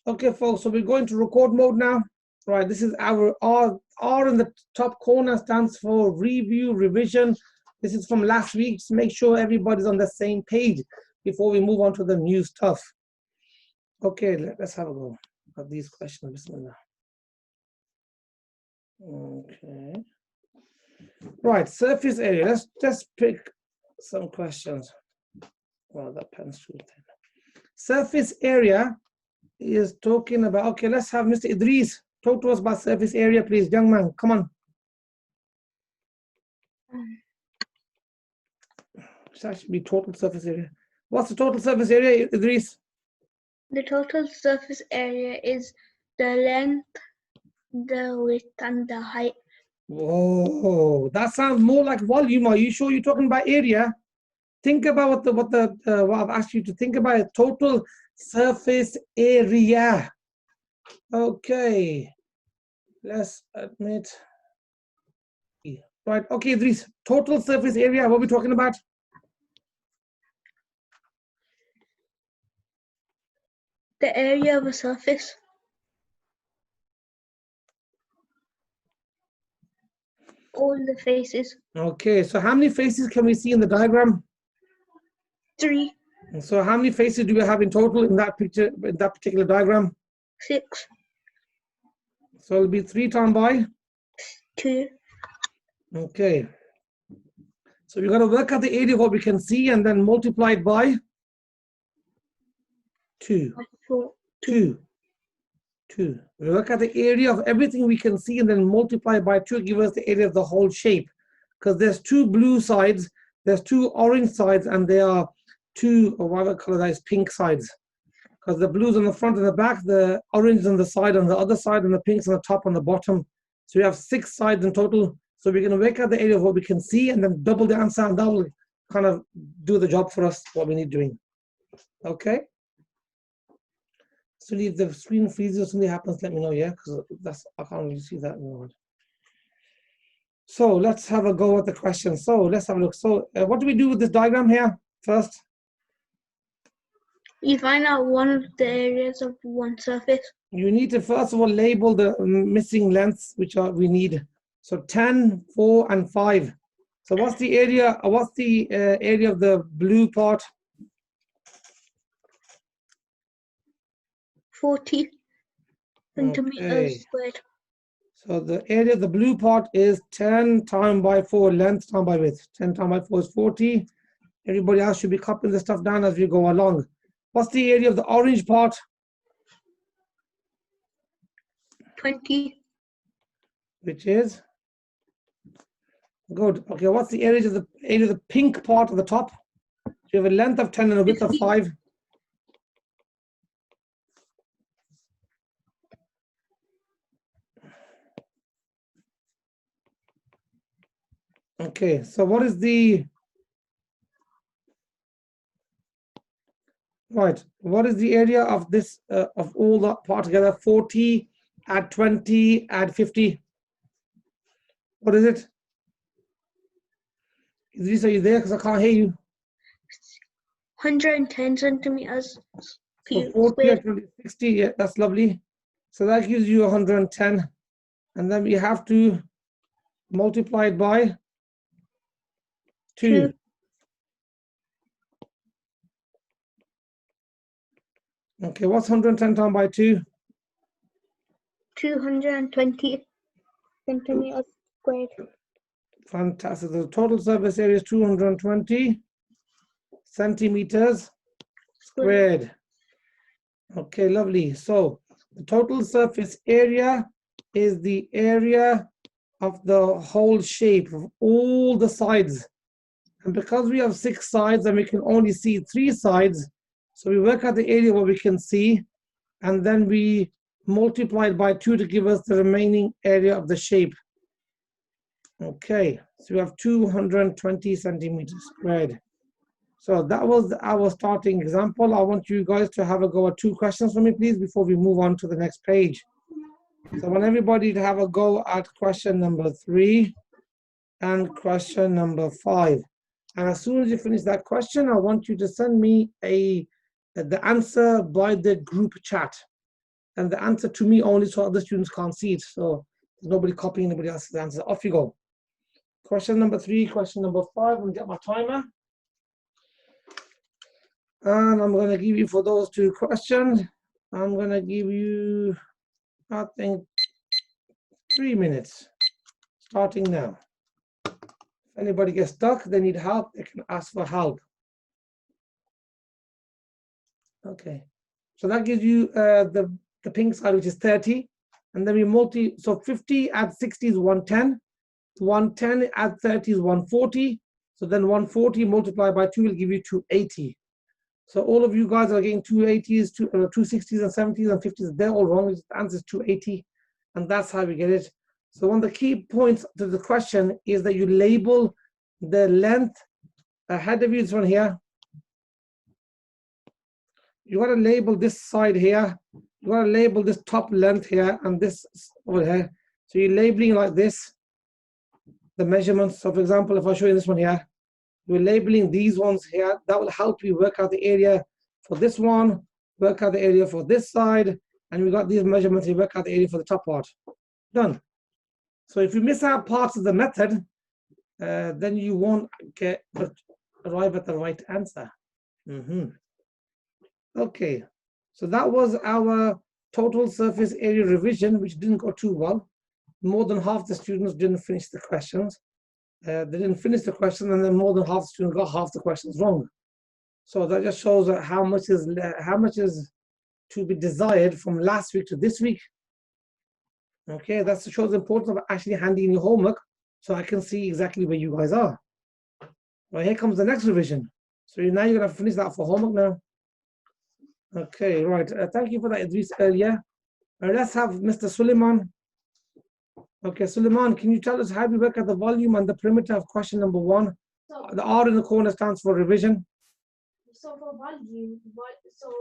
Okay, folks, so we're going to record mode now. Right, this is our R in the top corner stands for review, revision. This is from last week. Just make sure everybody's on the same page before we move on to the new stuff. Okay, let's have a go at these questions. Bismillah. Okay. Right, surface area. Let's just pick some questions. Well, that pen's too thin. Surface area is talking about, okay, let's have Mr. Idris talk to us about surface area, please. Young man, come on. That should be total surface area. What's the total surface area, Idris? The total surface area is the length, the width, and the height. Whoa, that sounds more like volume. Are you sure you're talking about area? Think about what I've asked you to think about. Total surface area. Okay, let's admit. Right, okay, Idris, total surface area, what are we talking about? The area of a surface. All the faces. Okay, so how many faces can we see in the diagram? 3. So how many faces do we have in total in that picture, in that particular diagram? 6. So it'll be 3 times by 2. Okay. So we've got to work out the area of what we can see and then multiply it by 2. 4. 2. We work out the area of everything we can see and then multiply by 2, give us the area of the whole shape. Because there's 2 blue sides, there's 2 orange sides, and there are 2, or whatever color that is, pink sides. Because the blue's on the front and the back, the orange on the side, on the other side, and the pink's on the top and the bottom. So we have 6 sides in total. So we're going to work out the area of what we can see and then double the answer, and that will kind of do the job for us, what we need doing. Okay? So if the screen freezes or something happens, let me know, yeah? Because I can't really see that anymore. So let's have a go at the question. So let's have a look. So what do we do with this diagram here first? You find out one of the areas of one surface. You need to first of all label the missing lengths, which we need. So 10, 4, and 5. So what's the area? What's the area of the blue part? 40 centimeters squared. So the area of the blue part is 10 times by 4, length times by width. 10 times by 4 is 40. Everybody else should be copying the stuff down as we go along. What's the area of the orange part? 20. Which is? Good. Okay, what's the area of the pink part at the top? So you have a length of 10 and a width of 5. Okay, so what is the what is the area of this of all the part together? 40, add 20, add 50. What is it? Idris, are you there? Because I can't hear you. 110 centimeters. So 40 and 20, 60, yeah, that's lovely. So that gives you 110. And then we have to multiply it by 2. Okay, what's 110 times by 2? 220 centimeters squared. Fantastic. The total surface area is 220 centimeters squared. Okay, lovely. So the total surface area is the area of the whole shape of all the sides. And because we have 6 sides and we can only see 3 sides, so we work out the area what we can see, and then we multiply it by 2 to give us the remaining area of the shape. Okay, so we have 220 centimeters squared. So that was our starting example. I want you guys to have a go at 2 questions for me, please, before we move on to the next page. So I want everybody to have a go at question number 3 and question number 5. And as soon as you finish that question, I want you to send me the answer by the group chat. and the answer to me only so other students can't see it. So there's nobody copying anybody else's answer. Off you go. Question number 3, question number 5. I'm going to get my timer. And I'm going to give you, for those 2 questions, I'm going to give you, I think, 3 minutes, starting now. If anybody gets stuck, they need help, they can ask for help. Okay, so that gives you the pink side, which is 30. And then we so 50 add 60 is 110. 110 add 30 is 140. So then 140 multiplied by 2 will give you 280. So all of you guys are getting 280s, 260s, and 70s and 50s. They're all wrong. The answer is 280. And that's how we get it. So one of the key points to the question is that you label the length ahead of you. This one here. You want to label this side here. You want to label this top length here and this over here. So you're labeling like this, the measurements. So for example, if I show you this one here, we're labeling these ones here. That will help you work out the area for this one, work out the area for this side, and we got these measurements, you work out the area for the top part. Done. So if you miss out parts of the method, then you won't arrive at the right answer. Okay, so that was our total surface area revision, which didn't go too well. More than half the students didn't finish the questions. They didn't finish the question, and then more than half the students got half the questions wrong. So that just shows that how much is to be desired from last week to this week. Okay, that shows the importance of actually handing in your homework, so I can see exactly where you guys are. Well, here comes the next revision. So now you're gonna finish that for homework now. Okay, right. Thank you for that, Idris, earlier. Let's have Mr. Suleiman. Okay, Suleiman, can you tell us how we work at the volume and the perimeter of question number 1? So, the R in the corner stands for revision. So for volume, so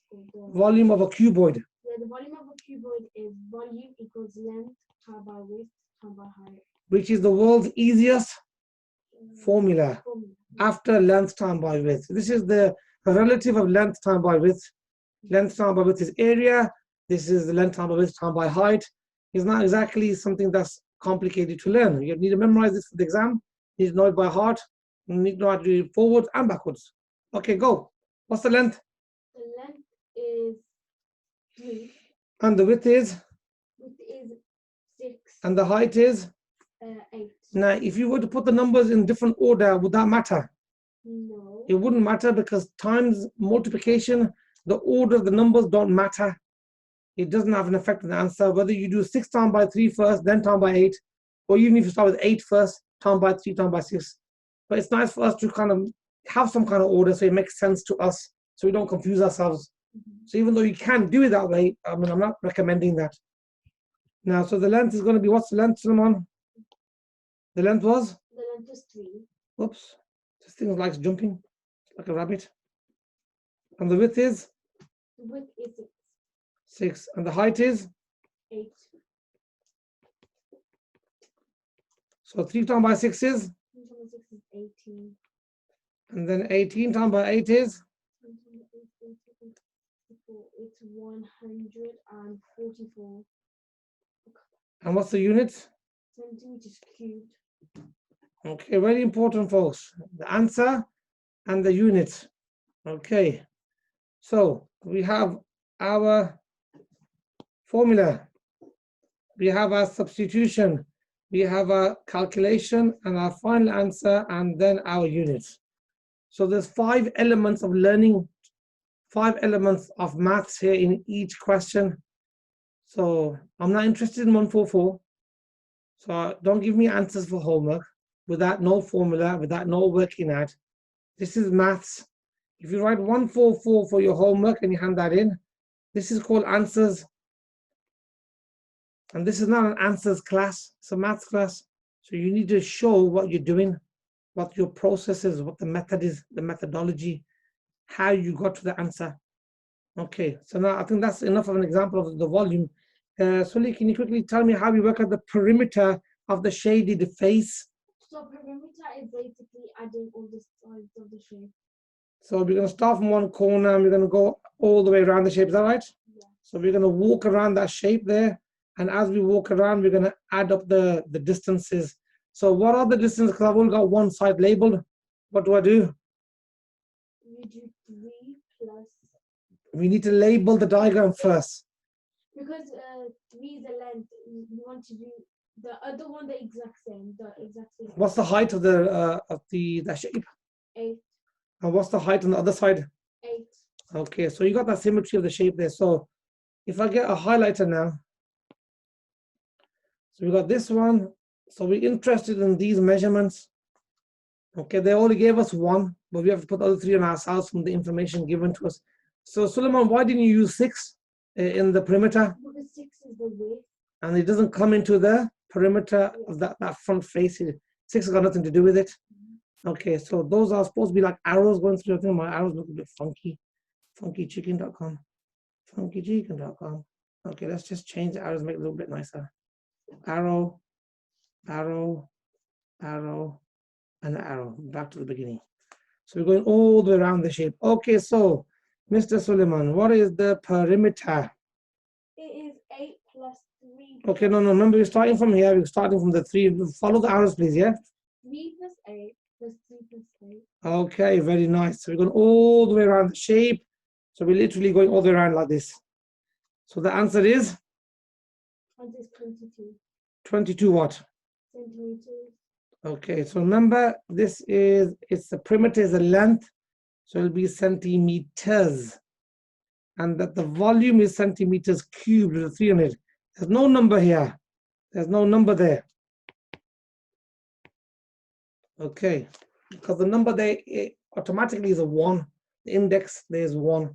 the volume of a cuboid. Yeah, the volume of a cuboid is volume equals length times by width times by height. Which is the world's easiest formula after length times by width. This is the relative of length times by width. Length times by width is area. This is the length times by width times by height. It's not exactly something that's complicated to learn. You need to memorize this for the exam. You need to know it by heart. You need to know how to do it forwards and backwards. Okay, go. What's the length? The length is 3. And the width is? Width is 6. And the height is? 8. Now, if you were to put the numbers in different order, would that matter? No. It wouldn't matter, because times multiplication, the order of the numbers don't matter. It doesn't have an effect on the answer. Whether you do 6 times by 3 first, then times by 8, or even if you start with 8 first, times by 3, times by 6. But it's nice for us to kind of have some kind of order so it makes sense to us, so we don't confuse ourselves. So even though you can do it that way, I mean, I'm not recommending that. Now, so the length is going to be, what's the length, Salman? The length was? The length is 3. Oops. This thing likes jumping like a rabbit. And the width is? The width is 6. 6. And the height is? 8. So 3 times by 6 is? 3 times 6 is 18. And then 18 times by 8 is? 3 times 8 is 84. It's 144. And what's the unit? Centimeters cubed. Okay, very important, folks. The answer and the unit. Okay. So we have our formula. We have our substitution. We have our calculation and our final answer, and then our units. So there's 5 elements of learning, 5 elements of maths here in each question. So I'm not interested in 144. So don't give me answers for homework without no formula, without no working out. This is maths. If you write 144 for your homework and you hand that in, this is called answers. And this is not an answers class, it's a maths class. So you need to show what you're doing, what your process is, what the method is, the methodology, how you got to the answer. Okay, so now I think that's enough of an example of the volume. Sully, can you quickly tell me how we work at the perimeter of the shady deface? So perimeter is basically adding all the sides of the shape. So we're going to start from one corner and we're going to go all the way around the shape. Is that right? Yeah. So we're going to walk around that shape there. And as we walk around, we're going to add up the distances. So what are the distances? Because I've only got one side labeled. What do I do? You do 3 plus, We need to label the diagram first. because 3 is the length. You want to do the other one the exact same. What's the height of the shape? 8. And what's the height on the other side? 8. Okay, so you got that symmetry of the shape there. So if I get a highlighter now, so we got this one. So we're interested in these measurements. Okay, they only gave us 1, but we have to put the other 3 on ourselves from the information given to us. So Suleiman, why didn't you use 6 in the perimeter? Because 6 is the width. And it doesn't come into the perimeter of that front face. 6 has got nothing to do with it. Okay, so those are supposed to be like arrows going through. I think my arrows look a bit funky. Funkychicken.com. Funkychicken.com. Okay, let's just change the arrows, make it a little bit nicer. Arrow, arrow, arrow, and arrow. Back to the beginning. So we're going all the way around the shape. Okay, so Mr. Suleiman, what is the perimeter? It is 8 plus 3. Okay, no, remember we're starting from here. We're starting from the 3. Follow the arrows, please, yeah? 3 plus 8 plus 3 plus 8. Okay, very nice. So we're going all the way around the shape. So we're literally going all the way around like this. So the answer is? 22. 22 what? Centimeters. Okay, so remember this is, it's the perimeter is the length. So it'll be centimeters. And that the volume is centimeters cubed with a 3 on it. There's no number here. There's no number there. Okay, because the number there automatically is a 1. The index there's 1.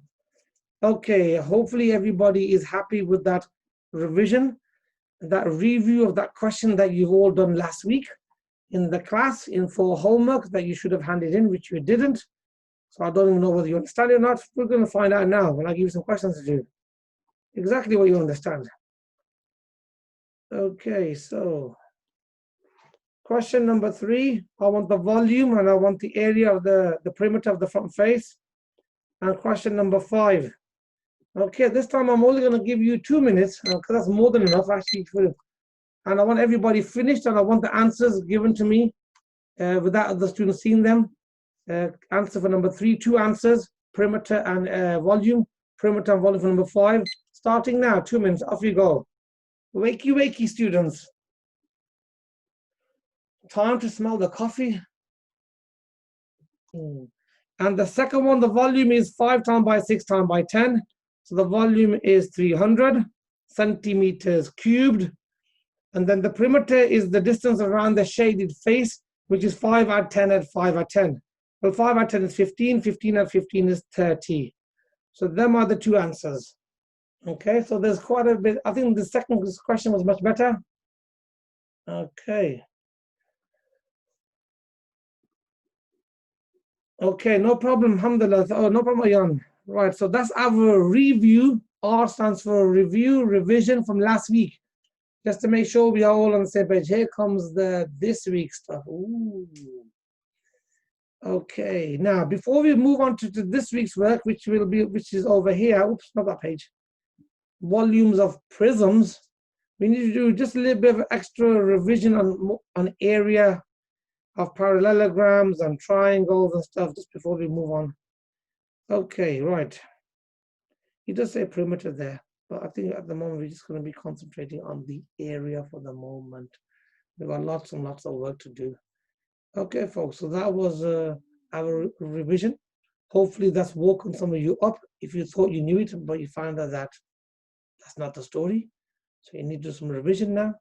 Okay, hopefully everybody is happy with that revision, that review of that question that you've all done last week in the class for homework that you should have handed in, which you didn't. So I don't even know whether you understand it or not. We're going to find out now when I give you some questions to do. Exactly what you understand. Okay, so question number 3, I want the volume and I want the area of the perimeter of the front face. And question number 5. Okay, this time I'm only going to give you 2 minutes because that's more than enough actually. And I want everybody finished and I want the answers given to me without the students seeing them. Answer for number 3, 2 answers, perimeter and volume. Perimeter and volume for number 5. Starting now, 2 minutes, off you go. Wakey, wakey, students. Time to smell the coffee. And the second one, the volume is 5 times by 6 times by 10. So the volume is 300 centimeters cubed. And then the perimeter is the distance around the shaded face, which is 5 at 10 at 5 at 10. Well, 5 at 10 is 15, 15 at 15 is 30. So them are the 2 answers. Okay, so there's quite a bit. I think the second question was much better. Okay. Okay, no problem, alhamdulillah. Oh, no problem, Ayan. Right, so that's our review. R stands for review, revision from last week. Just to make sure we are all on the same page. Here comes this week's stuff. Ooh. Okay, now before we move on to this week's work, which is over here. Oops, not that page. Volumes of prisms. We need to do just a little bit of extra revision on area of parallelograms and triangles and stuff just before we move on. Okay, right. It does say perimeter there, but I think at the moment we're just going to be concentrating on the area for the moment. We've got lots and lots of work to do. Okay, folks, so that was our revision. Hopefully that's woken some of you up if you thought you knew it, but you found out that that's not the story. So you need to do some revision now.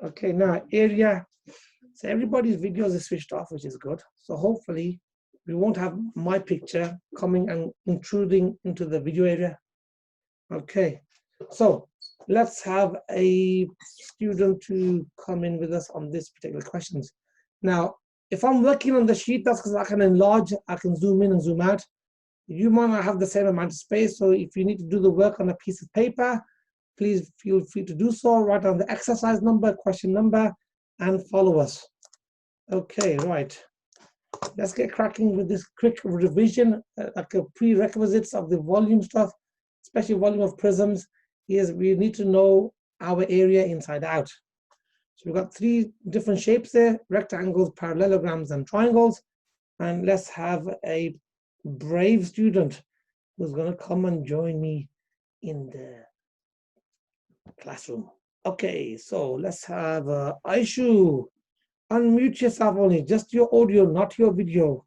Okay, now area. So everybody's videos is switched off, which is good. So hopefully we won't have my picture coming and intruding into the video area. Okay, so let's have a student to come in with us on this particular questions. Now, if I'm working on the sheet, that's because I can enlarge, I can zoom in and zoom out. You might not have the same amount of space, so if you need to do the work on a piece of paper, please feel free to do so. Write down the exercise number, question number, and follow us. Okay, right. Let's get cracking with this quick revision, like a prerequisites of the volume stuff. especially volume of prisms, is we need to know our area inside out. So we've got 3 different shapes there: rectangles, parallelograms, and triangles. And let's have a brave student who's going to come and join me in the classroom. Okay, so let's have Aishu. Unmute yourself only, just your audio, not your video.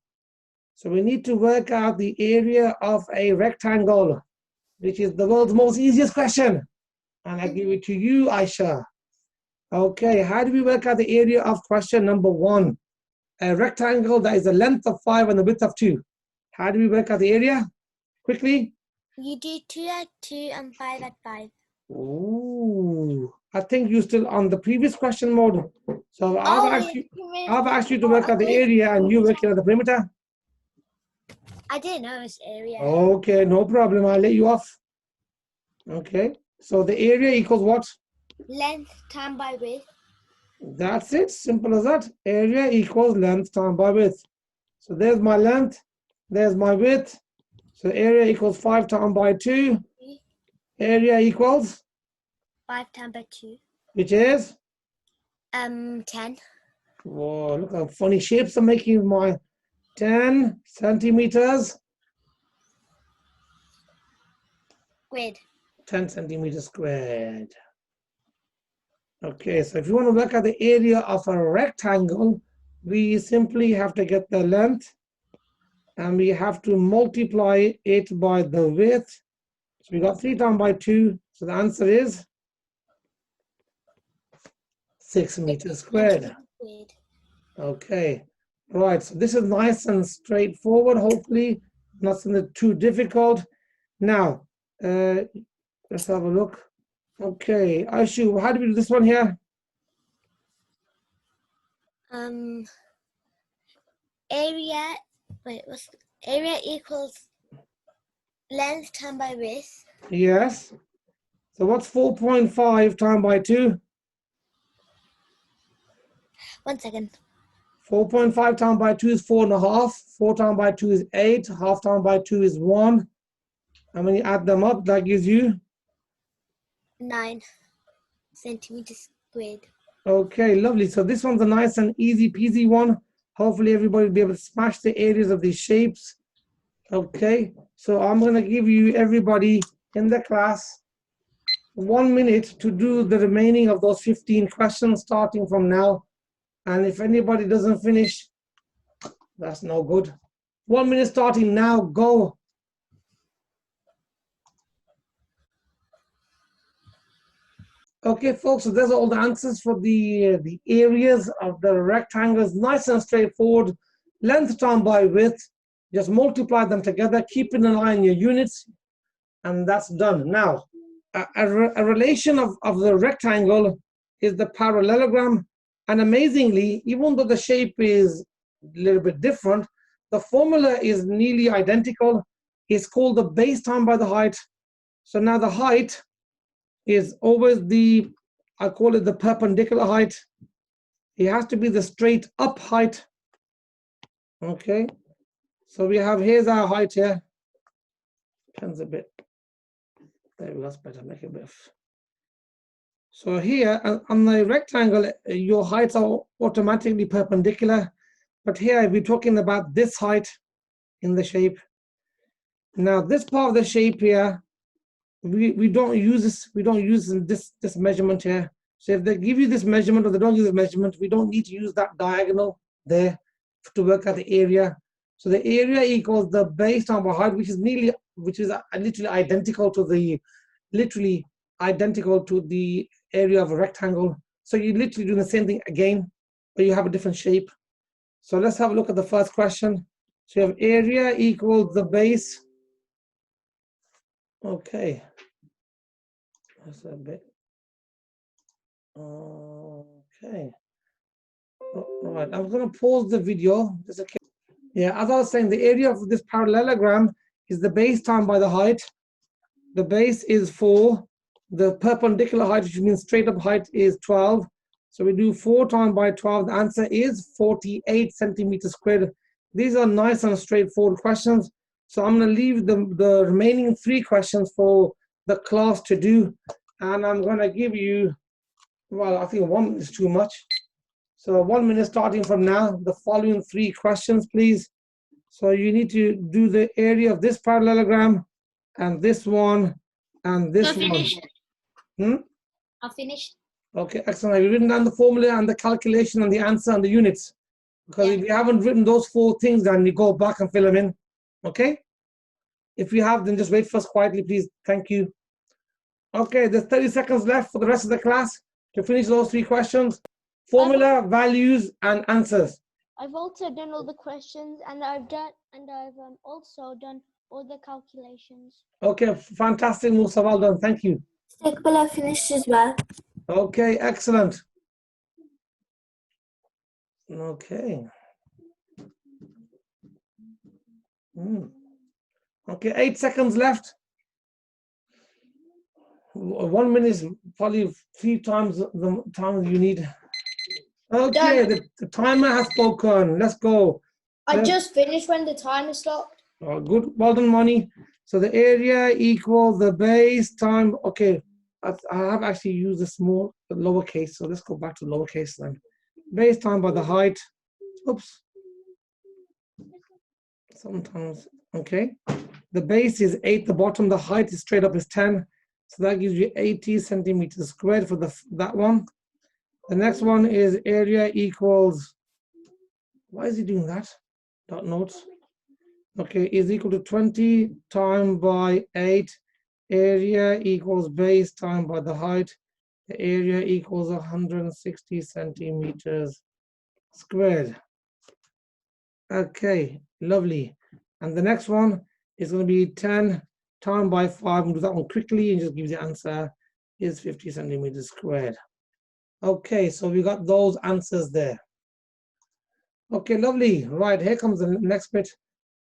So we need to work out the area of a rectangle, which is the world's most easiest question. And I give it to you, Aisha. Okay, how do we work out the area of question number 1? A rectangle that is a length of 5 and the width of 2. How do we work out the area? Quickly. You do 2 at 2 and 5 at 5. Ooh, I think you're still on the previous question mode. So I've asked you to work out the area and you're working at the perimeter. I didn't know it's area. Okay, no problem. I'll let you off. Okay, so the area equals what? Length times by width. That's it, simple as that. Area equals length times by width. So there's my length, there's my width. So area equals 5 times by 2. Area equals? 5 times by 2. Which is? 10. Whoa, look how funny shapes I'm making with my 10 centimeters. Squared. 10 centimeters squared. Okay, so if you want to look at the area of a rectangle, we simply have to get the length and we have to multiply it by the width. So we got 3 times by 2, so the answer is 6 meters squared. Okay, right, so this is nice and straightforward, hopefully not something too difficult. Now, let's have a look. Okay, Aishu, how do we do this one here? Area, area equals length times by width. Yes. So what's 4.5 times by 2? 1 second. 4.5 times by 2 is 4.5. 4 times by 2 is 8. Half times by 2 is 1. And when you add them up, that gives you? 9 centimeters squared. Okay, lovely. So this one's a nice and easy peasy one. Hopefully everybody will be able to smash the areas of these shapes. Okay, so I'm going to give you, everybody in the class, 1 minute to do the remaining of those 15 questions starting from now. And if anybody doesn't finish, that's no good. 1 minute starting now, go. Okay, folks, so there's all the answers for the areas of the rectangles. Nice and straightforward. Length times by width. Just multiply them together, keep an eye on your units, and that's done. Now, a relation of the rectangle is the parallelogram. And amazingly, even though the shape is a little bit different, the formula is nearly identical. It's called the base times by the height. So now the height is always the, I call it the perpendicular height. It has to be the straight up height. Okay, so we have, here's our height here. Depends a bit. There we go, that's better, make it better. So here on the rectangle, your heights are automatically perpendicular. But here we're talking about this height in the shape. Now this part of the shape here, we don't use this measurement here. So if they give you this measurement or they don't use this measurement, we don't need to use that diagonal there to work out the area. So the area equals the base times by height, which is literally identical to the area of a rectangle. So you're literally doing the same thing again, but you have a different shape. So let's have a look at the first question. So you have area equals the base. Okay. That's a bit. Okay. All right, I'm going to pause the video. Just okay. Yeah, as I was saying, the area of this parallelogram is the base times by the height. The base is 4. The perpendicular height, which means straight up height, is 12. So we do 4 times by 12. The answer is 48 centimeters squared. These are nice and straightforward questions. So I'm going to leave the remaining 3 questions for the class to do. And I'm going to give you, well, I think 1 minute is too much. So 1 minute starting from now, the following 3 questions, please. So you need to do the area of this parallelogram and this one and this one. Finished. I've finished. Okay, excellent. Have you written down the formula and the calculation and the answer and the units? Because if you haven't written those 4 things, then you go back and fill them in. Okay? If you have, then just wait for us quietly, please. Thank you. Okay, there's 30 seconds left for the rest of the class to finish those 3 questions. Formula, values, and answers. I've also done all the questions, and I've also done all the calculations. Okay, fantastic, Musa. Well done. Thank you. I finished as well. Okay, excellent. Okay. Okay, 8 seconds left. 1 minute is probably 3 times the time you need. Okay, the timer has spoken. Let's go. I just finished when the timer stopped. Oh, good. Well done, Moni. So the area equals the base time. Okay, I have actually used the small lowercase. So let's go back to lowercase then. Base time by the height. Oops. Sometimes, okay. The base is 8, the bottom, the height is straight up is 10. So that gives you 80 centimeters squared for that one. The next one is area equals, why is he doing that? Dot notes. Okay, is equal to 20 times by 8. Area equals base times by the height. The area equals 160 centimeters squared. Okay, lovely. And the next one is going to be 10 times by 5. We'll do that one quickly and just give you the answer is 50 centimeters squared. Okay, so we got those answers there. Okay, lovely. Right, here comes the next bit.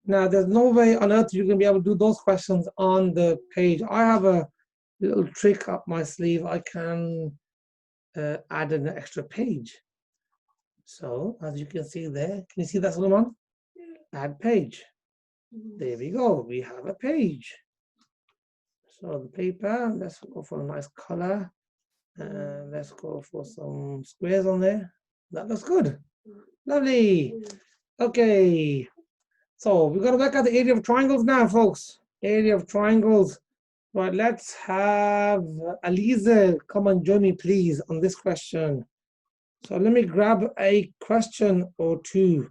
Now, there's no way on earth you're going to be able to do those questions on the page. I have a little trick up my sleeve. I can add an extra page. So, as you can see there, can you see that, Solomon? Add page. There we go. We have a page. So the paper, let's go for a nice color. Let's go for some squares on there. That looks good. Lovely. Okay. So we're going to work out the area of triangles now, folks. Area of triangles. Right, let's have Aliza come and join me, please, on this question. So let me grab a question or 2.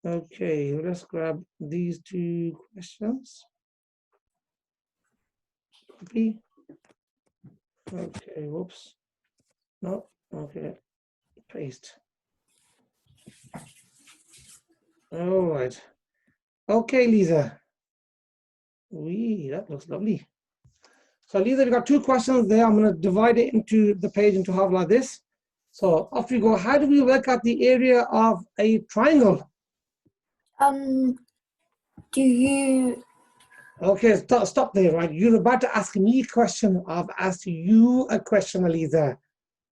Okay, let's grab these 2 questions. Copy. Okay, whoops. No, okay. Paste. All right. Okay, Lisa. That looks lovely. So Lisa, we got 2 questions there. I'm going to divide it into the page into half like this. So off we go. How do we work out the area of a triangle? Do you... Okay, stop there, right? You're about to ask me a question. I've asked you a question, Aliza.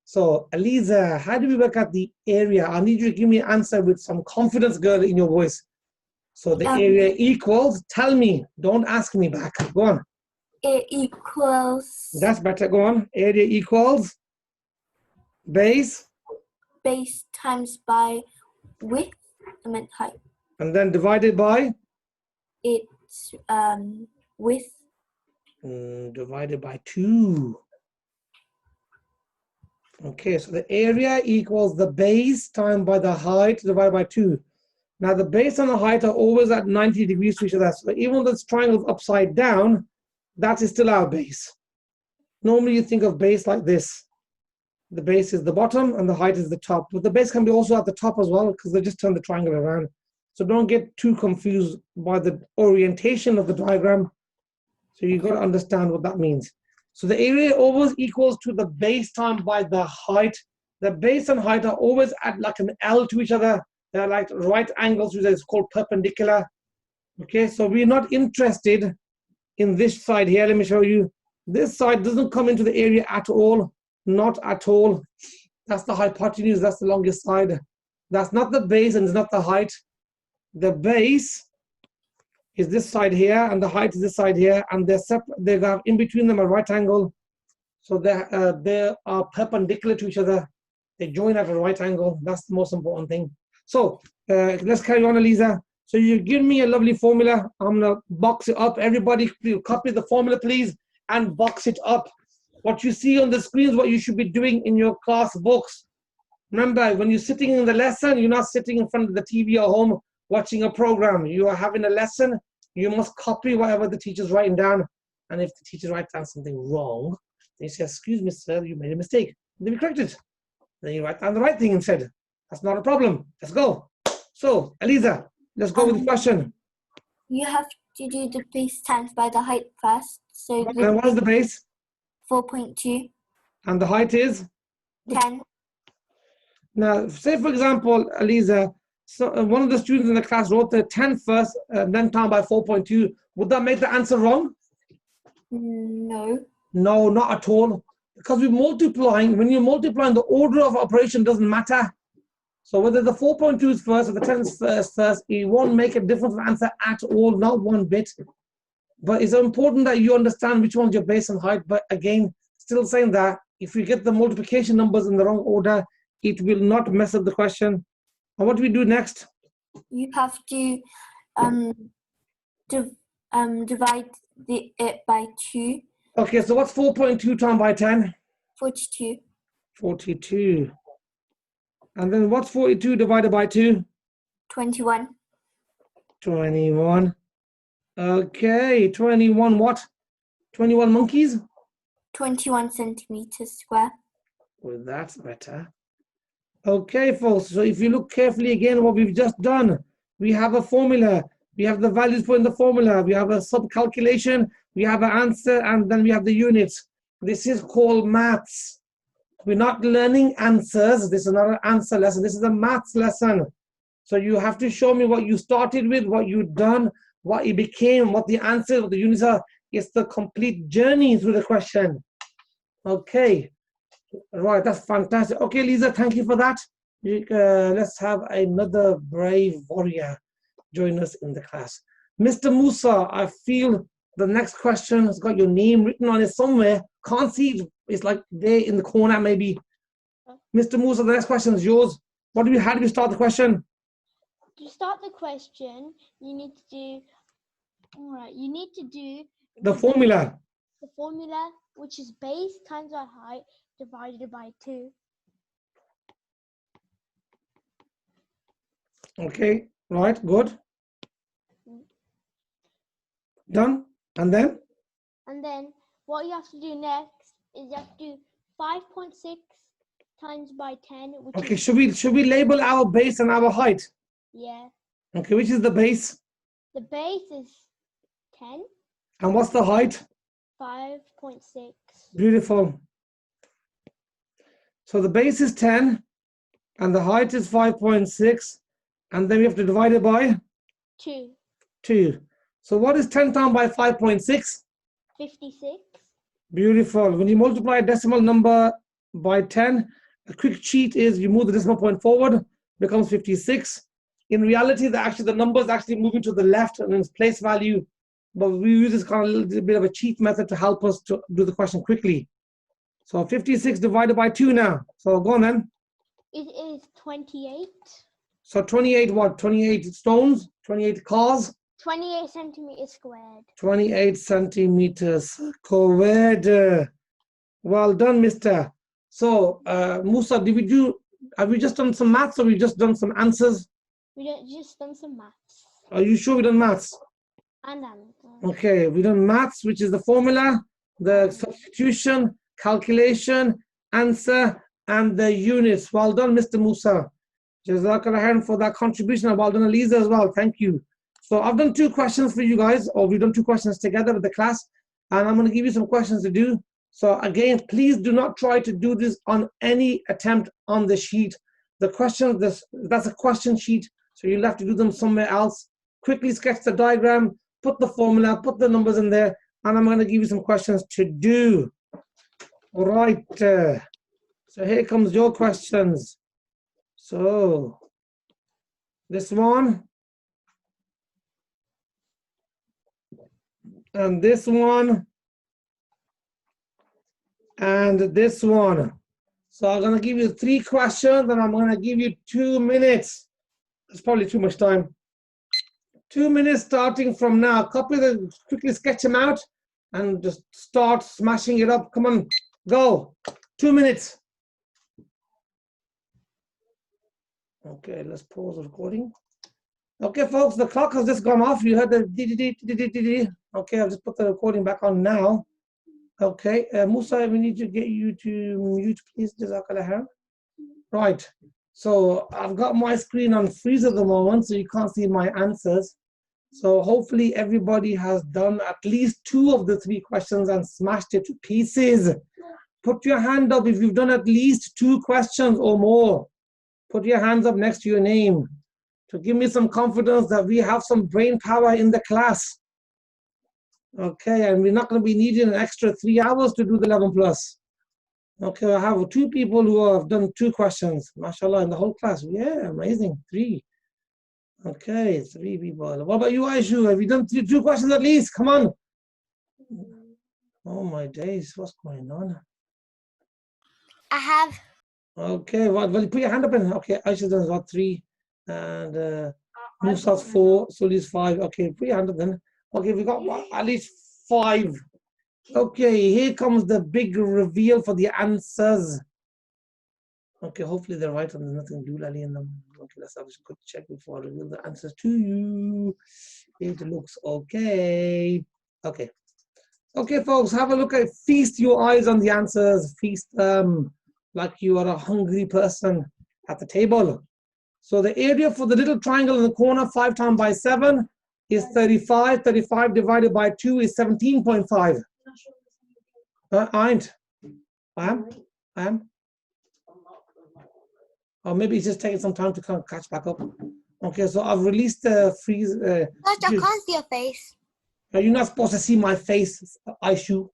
So, Aliza, how do we work out the area? I need you to give me an answer with some confidence, girl, in your voice. So the area equals, tell me, don't ask me back. Go on. It equals... That's better, go on. Area equals base times by width, I meant height. and then divided by? It's width. Divided by 2. Okay, so the area equals the base times by the height divided by 2. Now the base and the height are always at 90 degrees to each other. So even though this triangle is upside down, that is still our base. Normally you think of base like this. The base is the bottom and the height is the top. But the base can be also at the top as well because they just turn the triangle around. So don't get too confused by the orientation of the diagram. So you've got to understand what that means. So the area always equals to the base times by the height. The base and height are always at like an L to each other. They're like right angles, which is called perpendicular. Okay, so we're not interested in this side here. Let me show you. This side doesn't come into the area at all. Not at all. That's the hypotenuse. That's the longest side. That's not the base and it's not the height. The base is this side here, and the height is this side here, and they're separate. They have in between them a right angle, so they are perpendicular to each other. They join at a right angle. That's the most important thing. So let's carry on, Eliza. So you give me a lovely formula. I'm gonna box it up. Everybody, please copy the formula, please, and box it up. What you see on the screen is what you should be doing in your class books. Remember, when you're sitting in the lesson, you're not sitting in front of the TV at home watching a program. You are having a lesson. You must copy whatever the teacher's writing down. And if the teacher writes down something wrong, they say, excuse me, sir, you made a mistake. Then we correct it. Then you write down the right thing instead. That's not a problem. Let's go. So, Eliza, let's go with the question. You have to do the base times by the height first. So And what is the base? 4.2, And the height is? 10. Now, say for example, Eliza, so one of the students in the class wrote the 10 first, then times by 4.2. Would that make the answer wrong? No. No, not at all. Because we're multiplying. When you're multiplying, the order of operation doesn't matter. So whether the 4.2 is first or the 10 is first, it won't make a difference in the answer at all, not one bit. But it's important that you understand which one's your base and height. But again, still saying that if you get the multiplication numbers in the wrong order, it will not mess up the question. And what do we do next? You have to divide it by 2. Okay, so what's 4.2 times by 10? 42. 42. And then what's 42 divided by 2? 21. 21. Okay, 21 what? 21 monkeys? 21 centimeters square. Well, that's better. Okay, folks, so if you look carefully again, what we've just done, we have a formula. We have the values put in the formula. We have a sub-calculation. We have an answer, and then we have the units. This is called maths. We're not learning answers. This is not an answer lesson. This is a maths lesson. So you have to show me what you started with, what you've done, what it became, what the answer, what the units are. It's the complete journey through the question. Okay. Right, that's fantastic. Okay, Lisa, thank you for that. Let's have another brave warrior join us in the class. Mr. Musa, I feel the next question has got your name written on it somewhere. Can't see it. It's like there in the corner, maybe. Mr. Musa, the next question is yours. How do we start the question? To start the question, you need to do, all right, you need to do The formula. The formula, which is base times our height divided by 2. Okay, right, good. Done. And then? And then what you have to do next is you have to do 5.6 times by 10. Which Okay, is, should we label our base and our height? yeah. Okay, which is the base? The base is 10. And what's the height? 5.6. Beautiful. So the base is 10 and the height is 5.6, and then we have to divide it by 2. 2. So what is 10 times by 5.6? 56. Beautiful. When you multiply a decimal number by 10, a quick cheat is you move the decimal point forward, becomes 56. In reality, the number is actually moving to the left and in its place value, but we use this kind of little bit of a cheat method to help us to do the question quickly. So 56 divided by 2 now. So go on then. It is 28. So 28 what? 28 stones? 28 cars? 28 centimeters squared. 28 centimeters squared. Well done, mister. So, Musa, have we just done some maths or we just done some answers? We just done some maths. Are you sure we done maths? And answers. Okay, we done maths, which is the formula, the substitution, calculation, answer, and the units. Well done, Mr. Musa. Jazakallah khairan for that contribution. Well done, Eliza, as well. Thank you. So I've done 2 questions for you guys, or we've done 2 questions together with the class, and I'm going to give you some questions to do. So again, please do not try to do this on any attempt on the sheet. The question, that's a question sheet, so you'll have to do them somewhere else. Quickly sketch the diagram, put the formula, put the numbers in there, and I'm going to give you some questions to do. All right. So here comes your questions. So this one. and this one, and this one. So I'm gonna give you 3 questions, and I'm gonna give you 2 minutes. That's probably too much time. 2 minutes starting from now. Copy them, quickly sketch them out, and just start smashing it up. Come on, go. 2 minutes. Okay, let's pause the recording. Okay, folks, the clock has just gone off. You heard the dee. Okay, I'll just put the recording back on now. Okay, Musa, we need to get you to mute, please. Jazakallah. Right. So I've got my screen on freeze at the moment, so you can't see my answers. So hopefully everybody has done at least 2 of the 3 questions and smashed it to pieces. Put your hand up if you've done at least 2 questions or more. Put your hands up next to your name to give me some confidence that we have some brain power in the class. Okay, and we're not going to be needing an extra 3 hours to do the 11 plus. Okay, I have 2 people who have done 2 questions, mashallah, in the whole class. Yeah, amazing, 3. Okay, 3 people. What about you, Aishu? Have you done 2 questions at least? Come on. Oh my days, what's going on? I have. Okay, well, put your hand up in. Okay, Aisha's done about 3, and Musa's 4, Suli's 5. Okay, put your hand up then. Okay, we got at least 5. Okay, here comes the big reveal for the answers. Okay, hopefully they're right and there's nothing doolally in them. Okay, let's have a quick check before I reveal the answers to you. It looks okay. Okay. Okay, folks, have a look at, feast your eyes on the answers. Feast them like you are a hungry person at the table. So the area for the little triangle in the corner, 5 times by 7, is 35. 35 divided by 2 is 17.5. I ain't. I am. Or maybe it's just taking some time to kind of catch back up. Okay, so I've released the freeze. Gosh, I can't see your face. You're not supposed to see my face, Aishu.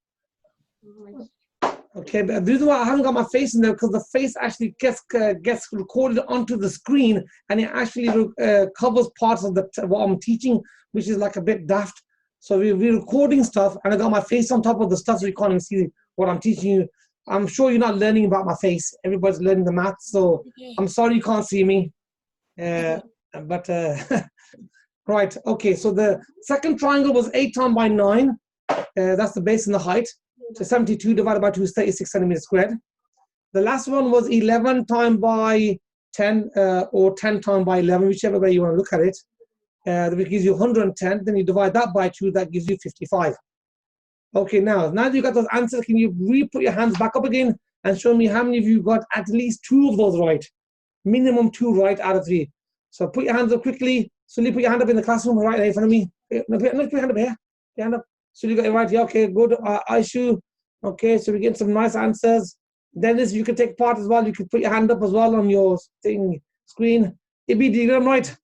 Okay, but the reason why I haven't got my face in there because the face actually gets recorded onto the screen, and it actually covers parts of what I'm teaching, which is like a bit daft. So we're recording stuff, and I got my face on top of the stuff, so you can't even see what I'm teaching you. I'm sure you're not learning about my face. Everybody's learning the math, so I'm sorry you can't see me. But right, okay. So the second triangle was 8 times by 9. That's the base and the height. So 72 divided by 2 is 36 centimeters squared. The last one was 11 times by 10 or 10 times by 11, whichever way you want to look at it. That gives you 110. Then you divide that by 2, that gives you 55. Okay, now that you got those answers, can you re-put your hands back up again and show me how many of you got at least 2 of those right? Minimum 2 right out of 3. So put your hands up quickly. Sully, put your hand up in the classroom right there in front of me. No, put your hand up here. Put your hand up. So you got it right here. Okay, good. Aishu. Okay, so we get some nice answers. Dennis, you can take part as well. You can put your hand up as well on your screen. Ibi, did you get them right?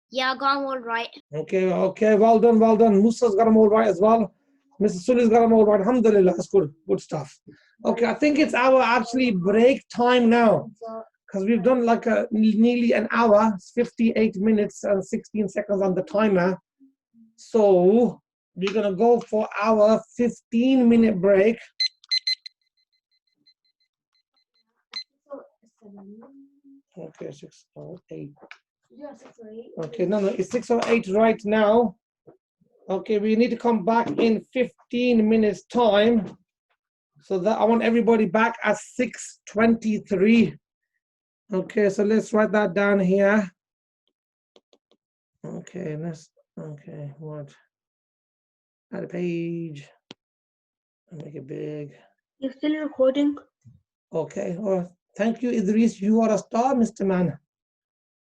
Yeah, I got them all right. Okay, well done, well done. Musa's got them all right as well. Mr. Suli's got them all right. Alhamdulillah, that's good stuff. Okay, I think it's our actually break time now, because we've done like nearly an hour, 58 minutes and 16 seconds on the timer. So we're gonna go for our 15-minute break. Okay, 6 or 8. Okay, no, it's 6 or 8 right now. Okay, we need to come back in 15 minutes time. So that I want everybody back at 6:23. Okay, so let's write that down here. Okay, what? Add a page. Make it big. You're still recording? Okay, all right. Thank you, Idris. You are a star, Mr. Man.